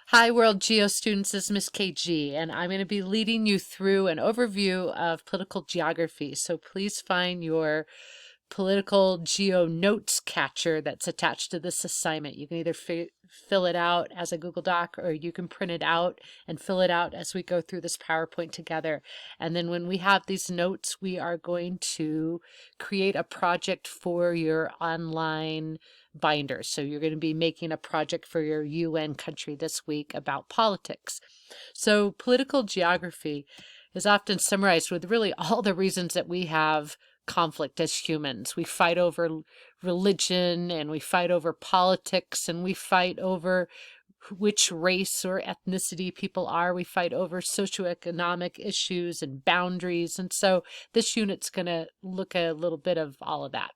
Hi, World Geo students. This is Miss KG, and I'm going to be leading you through an overview of political geography. So please find your political geo notes catcher that's attached to this assignment. You can either fill it out as a Google Doc or you can print it out and fill it out as we go through this PowerPoint together. And then when we have these notes, we are going to create a project for your online binder. So you're going to be making a project for your UN country this week about politics. So political geography is often summarized with really all the reasons that we have conflict as humans. We fight over religion and we fight over politics and we fight over which race or ethnicity people are. We fight over socioeconomic issues and boundaries. And so this unit's going to look at a little bit of all of that.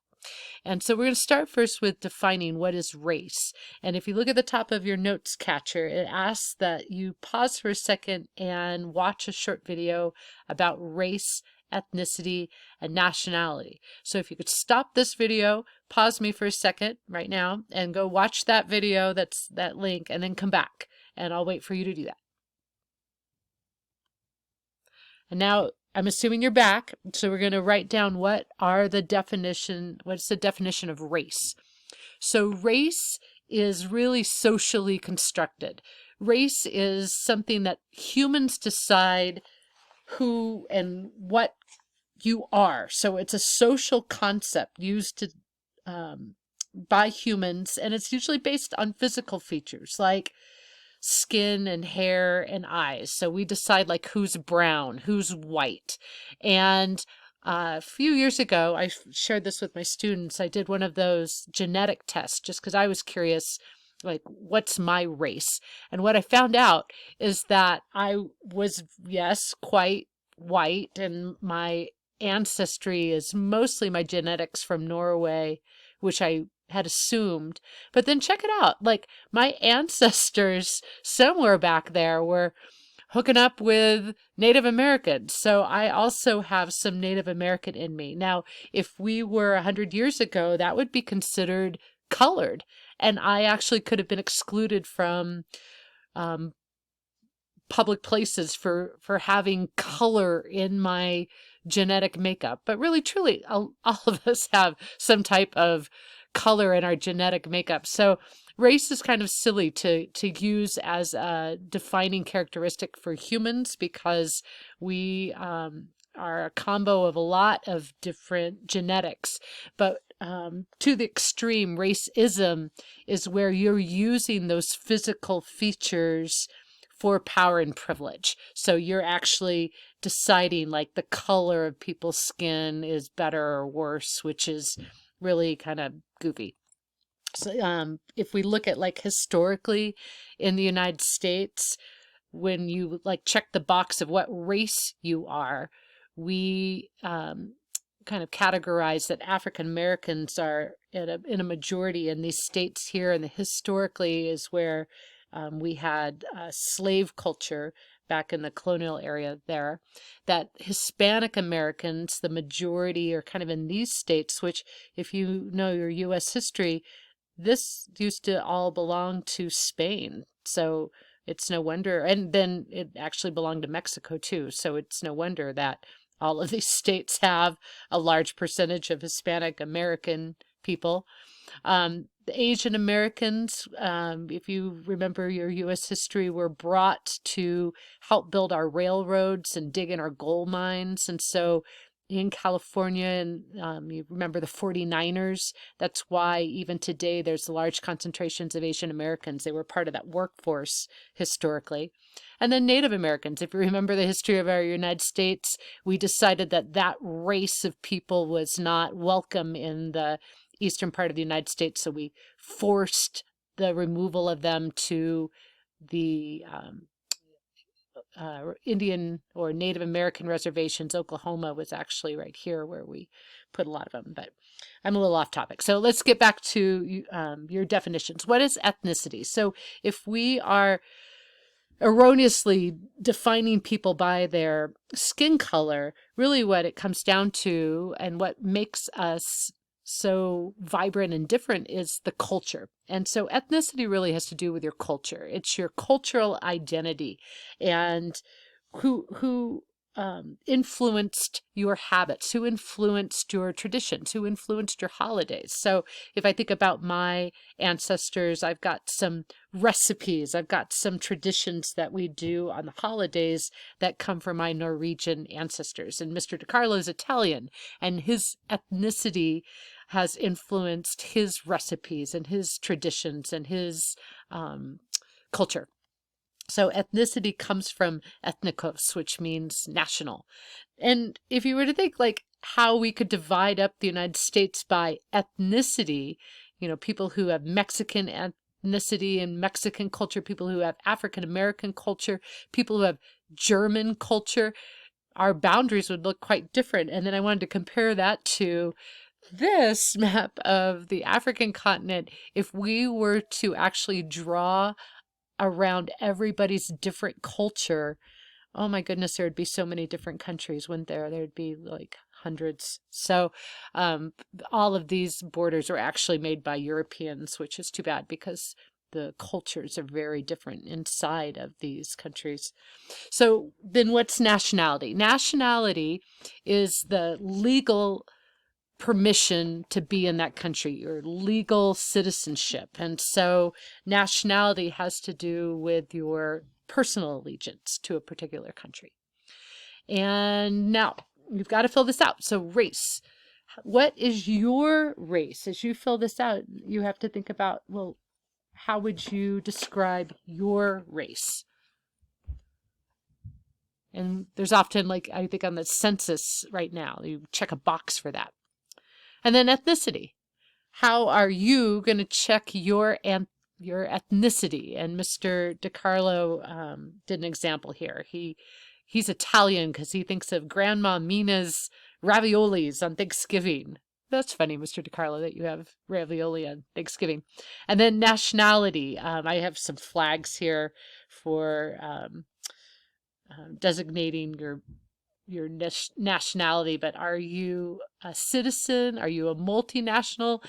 And so we're going to start first with defining what is race. And if you look at the top of your notes catcher, it asks that you pause for a second and watch a short video about race, ethnicity, and nationality. So if you could stop this video, pause me for a second right now, and go watch that video, that's that link, and then come back. And I'll wait for you to do that. And now I'm assuming you're back, so we're going to write down what's the definition of race. So race is really socially constructed. Race is something that humans decide who and what you are. So it's a social concept used to by humans, and it's usually based on physical features like skin and hair and eyes. So we decide like who's brown, who's white. And a few years ago, I shared this with my students. I did one of those genetic tests just because I was curious, like, what's my race? And what I found out is that I was, yes, quite white, and my ancestry is mostly my genetics from Norway, which I had assumed. But then check it out. Like my ancestors somewhere back there were hooking up with Native Americans. So I also have some Native American in me. Now, if we were 100 years ago, that would be considered colored. And I actually could have been excluded from public places for having color in my genetic makeup. But really, truly, all of us have some type of color in our genetic makeup. So race is kind of silly to use as a defining characteristic for humans because we are a combo of a lot of different genetics. But to the extreme, racism is where you're using those physical features for power and privilege. So you're actually deciding like the color of people's skin is better or worse, which is really kind of goofy. So if we look at like historically in the United States, when you like check the box of what race you are, we kind of categorize that African Americans are in a majority in these states here, and the historically is where we had slave culture back in the colonial area there, that Hispanic Americans, the majority, are kind of in these states, which if you know your U.S. history, this used to all belong to Spain. So it's no wonder, and then it actually belonged to Mexico too. So it's no wonder that all of these states have a large percentage of Hispanic American people. The Asian Americans, if you remember your U.S. history, were brought to help build our railroads and dig in our gold mines. And so in California, and you remember the 49ers, that's why even today there's large concentrations of Asian Americans. They were part of that workforce historically. And then Native Americans, if you remember the history of our United States, we decided that that race of people was not welcome in the eastern part of the United States, so we forced the removal of them to the Indian or Native American reservations. Oklahoma was actually right here where we put a lot of them, but I'm a little off topic. So let's get back to your definitions. What is ethnicity? So if we are erroneously defining people by their skin color, really what it comes down to and what makes us so vibrant and different is the culture. And so ethnicity really has to do with your culture. It's your cultural identity and who influenced your habits, who influenced your traditions, who influenced your holidays. So if I think about my ancestors, I've got some recipes, I've got some traditions that we do on the holidays that come from my Norwegian ancestors. And Mr. DiCarlo is Italian, and his ethnicity has influenced his recipes and his traditions and his culture. So ethnicity comes from ethnikos, which means national. And if you were to think like how we could divide up the United States by ethnicity, people who have Mexican ethnicity and Mexican culture, people who have African American culture, people who have German culture, our boundaries would look quite different. And then I wanted to compare that to this map of the African continent. If we were to actually draw around everybody's different culture, oh my goodness, there would be so many different countries, wouldn't there? There'd be like hundreds. So all of these borders are actually made by Europeans, which is too bad because the cultures are very different inside of these countries. So then what's nationality? Nationality is the legal permission to be in that country, your legal citizenship. And so nationality has to do with your personal allegiance to a particular country. And now you've got to fill this out. So race. What is your race? As you fill this out, you have to think about, well, how would you describe your race? And there's often, like, I think on the census right now, you check a box for that. And then ethnicity. How are you going to check your ethnicity? And Mr. DiCarlo did an example here. He's Italian because he thinks of Grandma Mina's raviolis on Thanksgiving. That's funny, Mr. DiCarlo, that you have ravioli on Thanksgiving. And then nationality. I have some flags here for designating your nationality, but are you a citizen? Are you a multinational?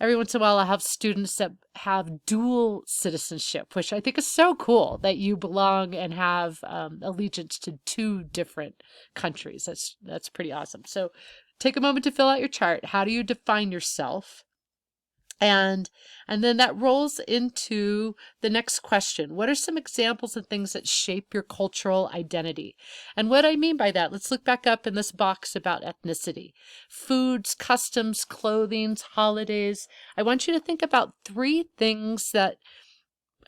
Every once in a while, I have students that have dual citizenship, which I think is so cool that you belong and have allegiance to two different countries. That's pretty awesome. So take a moment to fill out your chart. How do you define yourself? And then that rolls into the next question. What are some examples of things that shape your cultural identity? And what I mean by that, let's look back up in this box about ethnicity. Foods, customs, clothing, holidays. I want you to think about 3 things that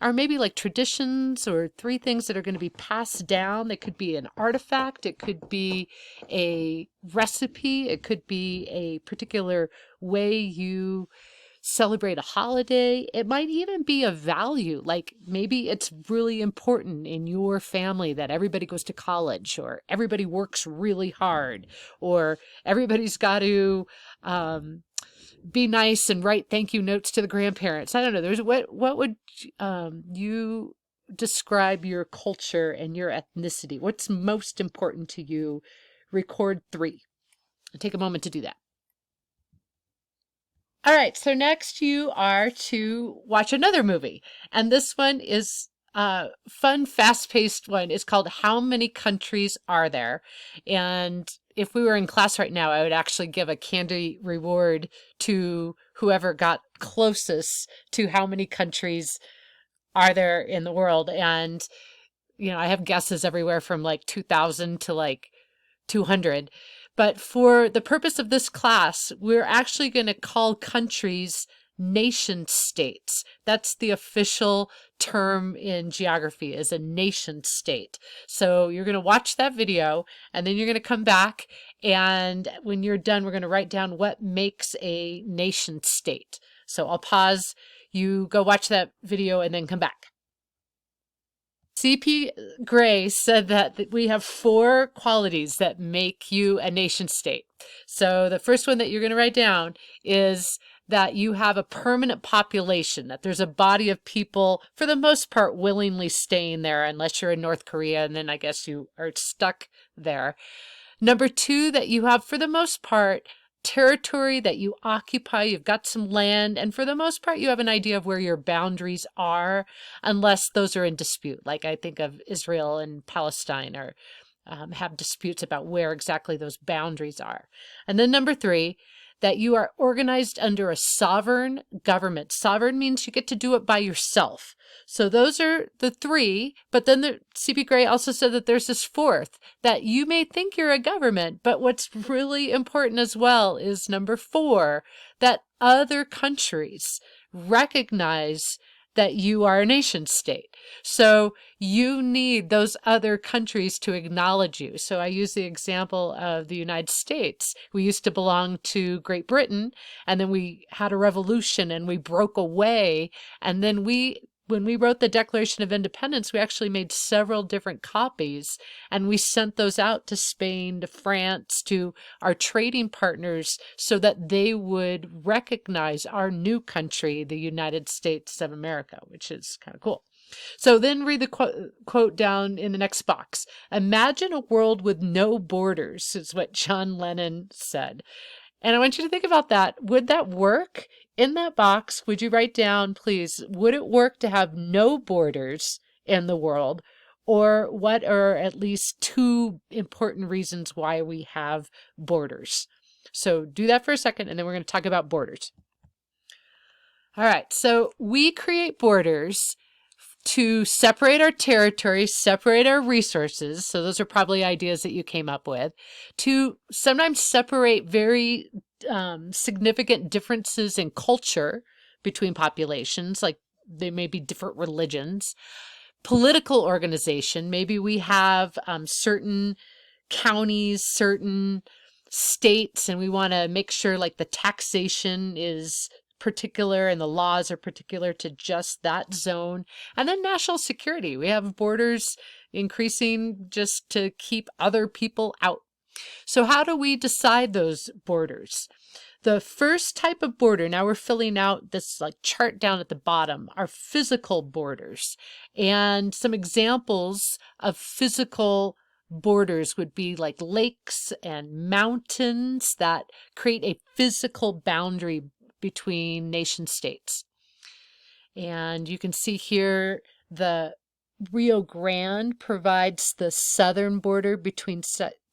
are maybe like traditions, or 3 things that are going to be passed down. It could be an artifact. It could be a recipe. It could be a particular way you celebrate a holiday. It might even be a value, like maybe it's really important in your family that everybody goes to college, or everybody works really hard, or everybody's got to be nice and write thank you notes to the grandparents. I don't know. There's what would you describe your culture and your ethnicity? What's most important to you? Record 3. Take a moment to do that. All right, so next you are to watch another movie. And this one is a fun, fast-paced one. It's called How Many Countries Are There? And if we were in class right now, I would actually give a candy reward to whoever got closest to how many countries are there in the world. And, I have guesses everywhere from like 2,000 to like 200. But for the purpose of this class, we're actually going to call countries nation states. That's the official term in geography, is a nation state. So you're going to watch that video, and then you're going to come back, and when you're done, we're going to write down what makes a nation state. So I'll pause, you go watch that video, and then come back. C.P. Gray said that we have 4 qualities that make you a nation state. So the first one that you're going to write down is that you have a permanent population, that there's a body of people, for the most part, willingly staying there, unless you're in North Korea, and then I guess you are stuck there. Number 2, that you have, for the most part, territory that you occupy. You've got some land, and for the most part, you have an idea of where your boundaries are, unless those are in dispute. Like I think of Israel and Palestine, or have disputes about where exactly those boundaries are. And then number 3, that you are organized under a sovereign government. Sovereign means you get to do it by yourself. So those are the 3, but then C.P. Gray also said that there's this 4th, that you may think you're a government, but what's really important as well is number 4, that other countries recognize that you are a nation state. So you need those other countries to acknowledge you. So I use the example of the United States. We used to belong to Great Britain, and then we had a revolution and we broke away. And then when we wrote the Declaration of Independence, we actually made several different copies, and we sent those out to Spain, to France, to our trading partners, so that they would recognize our new country, the United States of America, which is kind of cool. So then read the quote down in the next box. Imagine a world with no borders, is what John Lennon said. And I want you to think about that. Would that work? In that box, would you write down, please, would it work to have no borders in the world? Or what are at least 2 important reasons why we have borders? So do that for a second, and then we're going to talk about borders. All right, so we create borders to separate our territories, separate our resources. So those are probably ideas that you came up with. To sometimes separate very significant differences in culture between populations, like they may be different religions. Political organization, maybe we have certain counties, certain states, and we want to make sure like the taxation is particular and the laws are particular to just that zone. And then national security. We have borders increasing just to keep other people out. So how do we decide those borders? The first type of border, now we're filling out this like chart down at the bottom, are physical borders. And some examples of physical borders would be like lakes and mountains that create a physical boundary between nation states. And you can see here the Rio Grande provides the southern border between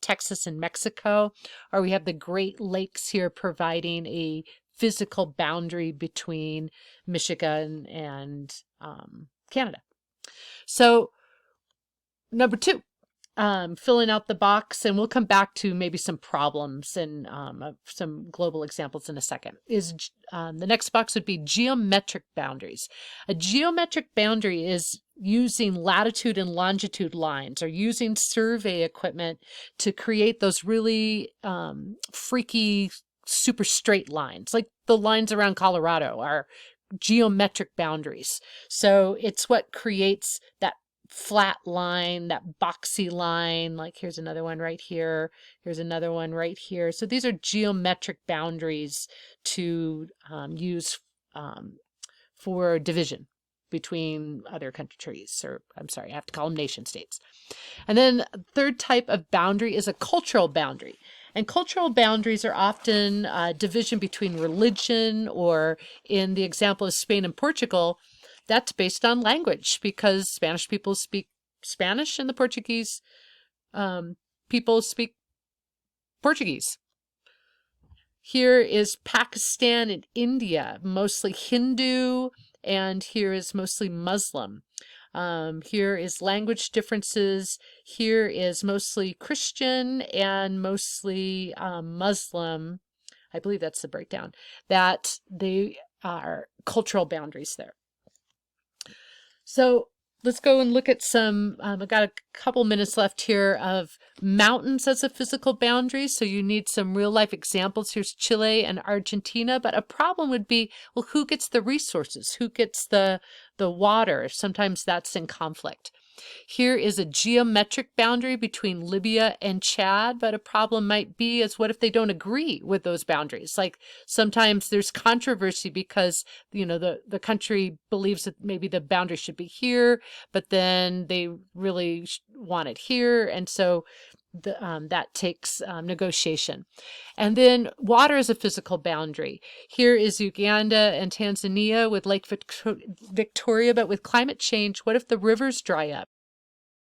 Texas and Mexico, or we have the Great Lakes here providing a physical boundary between Michigan and Canada. So number 2, filling out the box, and we'll come back to maybe some problems and some global examples in a second, is the next box would be geometric boundaries. A geometric boundary is using latitude and longitude lines, or using survey equipment to create those really freaky, super straight lines. Like the lines around Colorado are geometric boundaries. So it's what creates that flat line, that boxy line. Like here's another one right here. Here's another one right here. So these are geometric boundaries to use for division between other countries, or I'm sorry, I have to call them nation states. And then third type of boundary is a cultural boundary. And cultural boundaries are often division between religion, or in the example of Spain and Portugal, that's based on language, because Spanish people speak Spanish and the Portuguese people speak Portuguese. Here is Pakistan and India, mostly Hindu, and here is mostly Muslim. Here is language differences. Here is mostly Christian and mostly Muslim. I believe that's the breakdown. That they are cultural boundaries there. So let's go and look at some, I've got a couple minutes left here of mountains as a physical boundary. So you need some real life examples. Here's Chile and Argentina, but a problem would be, well, who gets the resources? Who gets the water? Sometimes that's in conflict. Here is a geometric boundary between Libya and Chad, but a problem might be is what if they don't agree with those boundaries? Like sometimes there's controversy because, you know, the country believes that maybe the boundary should be here, but then they really want it here. And so that takes negotiation. And then water is a physical boundary. Here is Uganda and Tanzania with Lake Victoria, but with climate change, what if the rivers dry up?